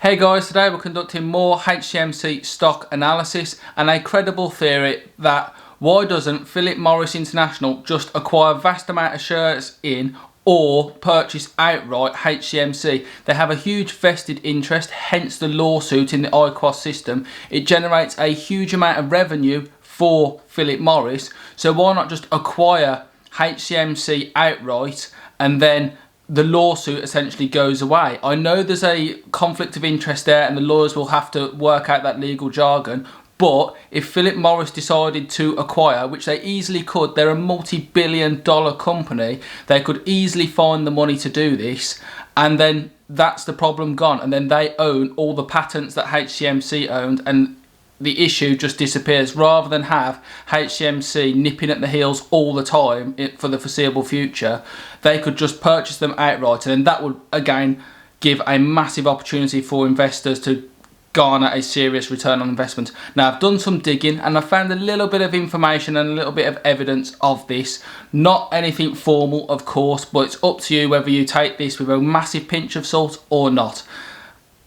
Hey guys, today we're conducting more HCMC stock analysis and a credible theory that why doesn't Philip Morris International just acquire vast amount of shares in or purchase outright HCMC. They have a huge vested interest, hence the lawsuit in the IQOS system. It generates a huge amount of revenue for Philip Morris, so why not just acquire HCMC outright and then the lawsuit essentially goes away. I know there's a conflict of interest there and the lawyers will have to work out that legal jargon, but if Philip Morris decided to acquire, which they easily could, they're a multi-billion-dollar company, they could easily find the money to do this, and then that's the problem gone, and then they own all the patents that HCMC owned, and the issue just disappears, rather than have HCMC nipping at the heels all the time for the foreseeable future. They could just purchase them outright, and then that would again give a massive opportunity for investors to garner a serious return on investment. Now, I've done some digging and I found a little bit of information and a little bit of evidence of this. Not anything formal, of course, but it's up to you whether you take this with a massive pinch of salt or not.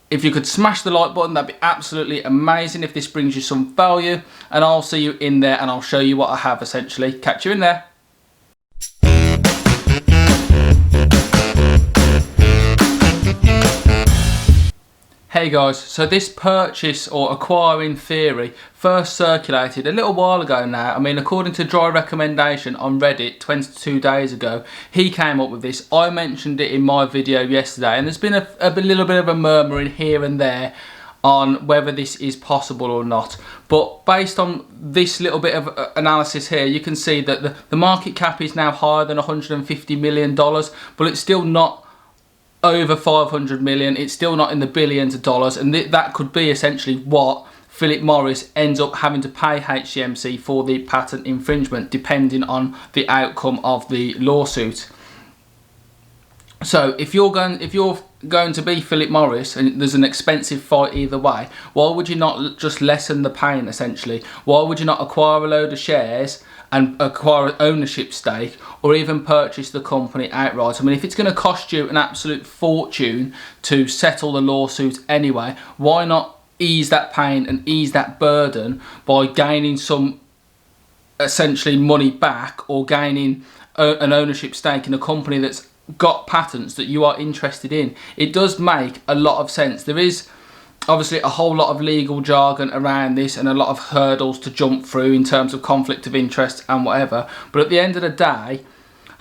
If you could smash the like button, that'd be absolutely amazing if this brings you some value, and I'll see you in there and I'll show you what I have essentially. Catch you in there. Hey guys, so this purchase or acquiring theory first circulated a little while ago now. I mean, according to Dry Recommendation on Reddit 22 days ago, he came up with this. I mentioned it in my video yesterday, and there's been a little bit of a murmuring here and there on whether this is possible or not. But based on this little bit of analysis here, you can see that the market cap is now higher than $150 million, but it's still not over 500 million. It's still not in the billions of dollars, and that could be essentially what Philip Morris ends up having to pay HCMC for the patent infringement, depending on the outcome of the lawsuit. So if you're going to be Philip Morris and there's an expensive fight either way, why would you not just lessen the pain essentially? Why would you not acquire a load of shares and acquire an ownership stake, or even purchase the company outright? I mean, if it's going to cost you an absolute fortune to settle the lawsuit anyway, why not ease that pain and ease that burden by gaining some essentially money back, or gaining an ownership stake in a company that's got patents that you are interested in? It does make a lot of sense. There is obviously a whole lot of legal jargon around this and a lot of hurdles to jump through in terms of conflict of interest and whatever, but at the end of the day,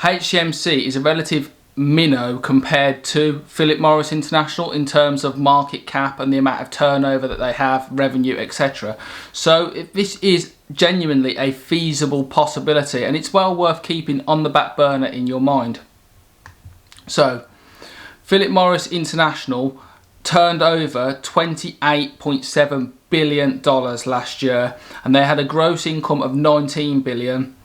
HCMC is a relative minnow compared to Philip Morris International in terms of market cap and the amount of turnover that they have, revenue, etc. So this is genuinely a feasible possibility, and it's well worth keeping on the back burner in your mind. So Philip Morris International turned over $28.7 billion last year, and they had a gross income of $19 billion,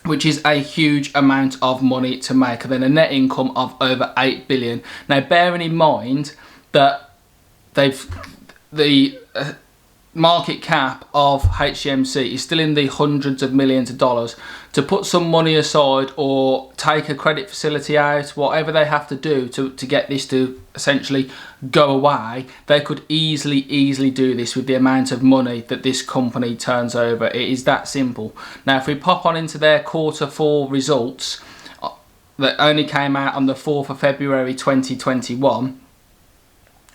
which is a huge amount of money to make, and then a net income of over $8 billion. Now, bearing in mind that the market cap of HCMC is still in the hundreds of millions of dollars, to put some money aside or take a credit facility out, whatever they have to do to get this to essentially go away, they could easily do this with the amount of money that this company turns over. It is that simple. Now, if we pop on into their Q4 results that only came out on the 4th of February 2021,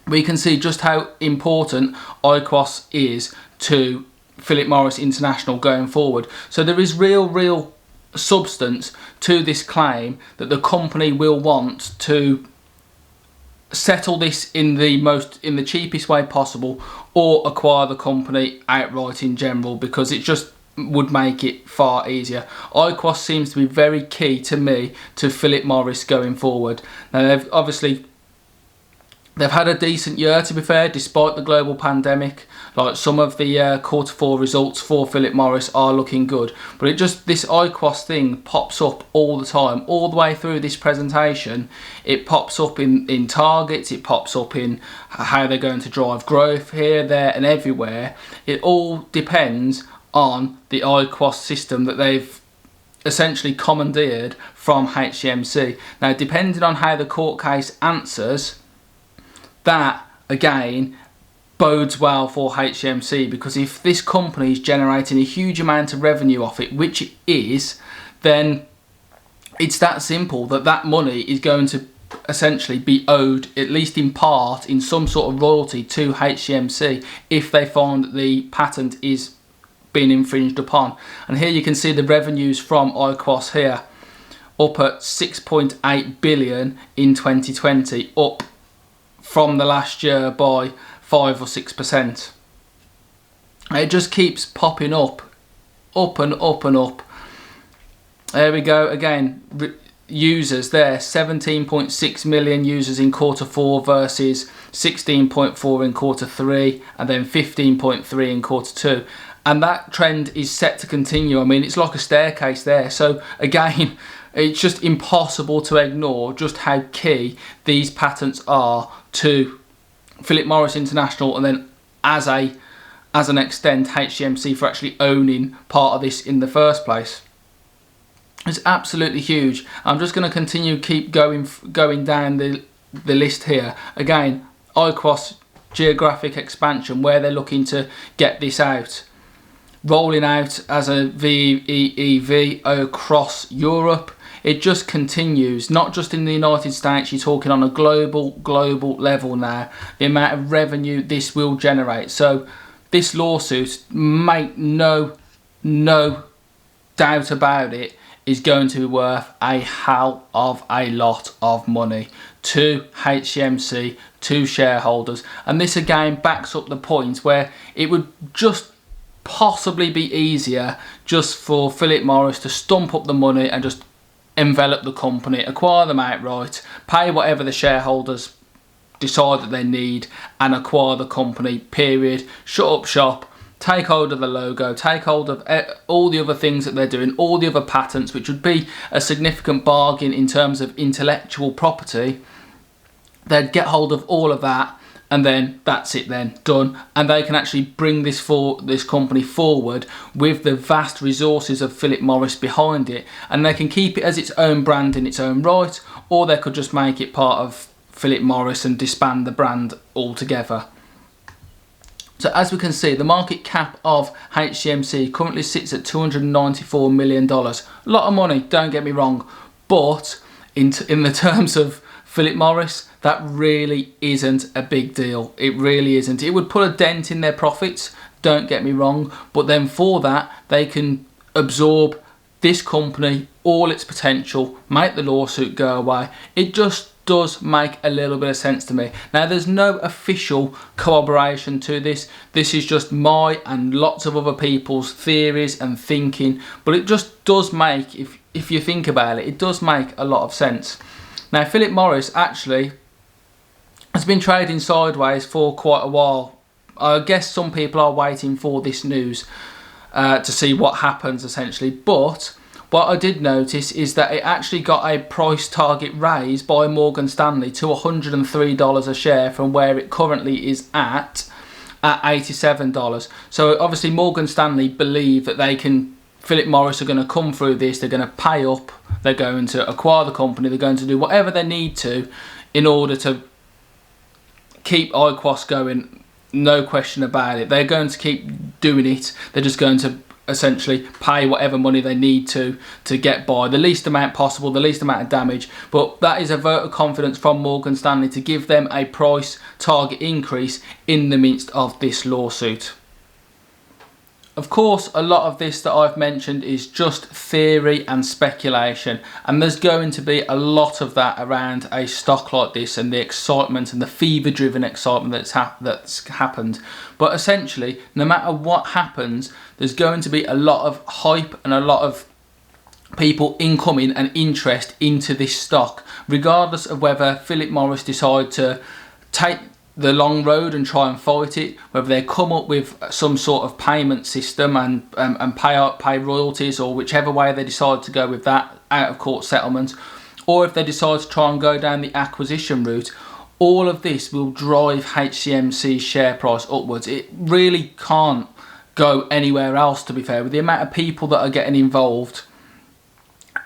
we can see just how important IQOS is to Philip Morris International going forward. So there is real substance to this claim that the company will want to settle this in the cheapest way possible, or acquire the company outright in general, because it just would make it far easier. IQOS seems to be very key to me to Philip Morris going forward. Now, they've had a decent year, to be fair, despite the global pandemic. Like, some of the Q4 results for Philip Morris are looking good, but this IQOS thing pops up all the time, all the way through this presentation. It pops up in targets, it pops up in how they're going to drive growth here, there and everywhere. It all depends on the IQOS system that they've essentially commandeered from HCMC. Now, depending on how the court case answers, that again bodes well for HCMC, because if this company is generating a huge amount of revenue off it, which it is, then it's that simple that that money is going to essentially be owed, at least in part, in some sort of royalty to HCMC if they find that the patent is being infringed upon. And here you can see the revenues from IQOS here, up at 6.8 billion in 2020, up from the last year by 5 or 6%. It just keeps popping up and up and up. There we go again. Users there, 17.6 million users in Q4 versus 16.4 in Q3, and then 15.3 in Q2. And that trend is set to continue. I mean, it's like a staircase there. So again, it's just impossible to ignore just how key these patents are to Philip Morris International, and then as an extent HCMC for actually owning part of this in the first place. It's absolutely huge. I'm just going to continue keep going down the list here. Again, IQOS geographic expansion, where they're looking to get this out, rolling out as a VEEV across Europe. It just continues, not just in the United States. You're talking on a global level now, the amount of revenue this will generate. So this lawsuit, make no doubt about it, is going to be worth a hell of a lot of money to HCMC, to shareholders. And this again backs up the point where it would just possibly be easier just for Philip Morris to stump up the money and just envelop the company, acquire them outright, pay whatever the shareholders decide that they need, and acquire the company, period. Shut up shop, take hold of the logo, take hold of all the other things that they're doing, all the other patents, which would be a significant bargain in terms of intellectual property. They'd get hold of all of that, and then that's it then, done. And they can actually bring this company forward with the vast resources of Philip Morris behind it, and they can keep it as its own brand in its own right, or they could just make it part of Philip Morris and disband the brand altogether. So as we can see, the market cap of HCMC currently sits at $294 million. A lot of money, don't get me wrong, but in the terms of Philip Morris, that really isn't a big deal. It really isn't. It would put a dent in their profits, don't get me wrong, but then for that, they can absorb this company, all its potential, make the lawsuit go away. It just does make a little bit of sense to me. Now, there's no official corroboration to this. This is just my and lots of other people's theories and thinking, but it just does make, if you think about it, it does make a lot of sense. Now, Philip Morris actually has been trading sideways for quite a while. I guess some people are waiting for this news to see what happens, essentially. But what I did notice is that it actually got a price target raise by Morgan Stanley to $103 a share from where it currently is at $87. So obviously Morgan Stanley believe that they can, Philip Morris are going to come through this, they're going to pay up, they're going to acquire the company, they're going to do whatever they need to in order to keep IQOS going, no question about it. They're going to keep doing it. They're just going to essentially pay whatever money they need to get by, the least amount possible, the least amount of damage. But that is a vote of confidence from Morgan Stanley to give them a price target increase in the midst of this lawsuit. Of course, a lot of this that I've mentioned is just theory and speculation, and there's going to be a lot of that around a stock like this and the excitement and the fever-driven excitement that's happened. But essentially, no matter what happens, there's going to be a lot of hype and a lot of people incoming and interest into this stock, regardless of whether Philip Morris decide to take the long road and try and fight it, whether they come up with some sort of payment system and pay royalties, or whichever way they decide to go with that out of court settlement, or if they decide to try and go down the acquisition route. All of this will drive HCMC's share price upwards. It really can't go anywhere else, to be fair, with the amount of people that are getting involved.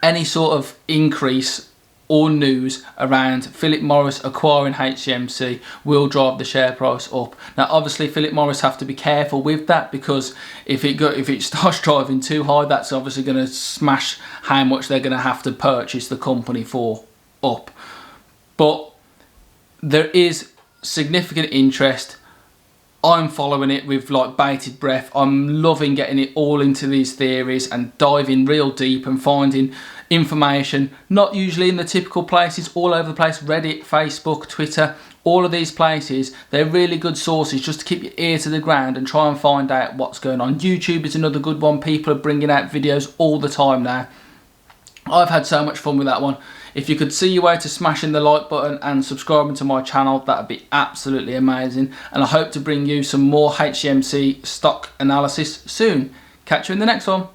Any sort of increase or news around Philip Morris acquiring HCMC will drive the share price up. Now obviously Philip Morris have to be careful with that, because if it starts driving too high, that's obviously going to smash how much they're going to have to purchase the company for up. But there is significant interest. I'm following it with like bated breath. I'm loving getting it all into these theories and diving real deep and finding information, not usually in the typical places, all over the place. Reddit, Facebook, Twitter, all of these places, they're really good sources just to keep your ear to the ground and try and find out what's going on. YouTube is another good one. People are bringing out videos all the time now. I've had so much fun with that one. If you could see your way to smashing the like button and subscribing to my channel, that would be absolutely amazing. And I hope to bring you some more HCMC stock analysis soon. Catch you in the next one.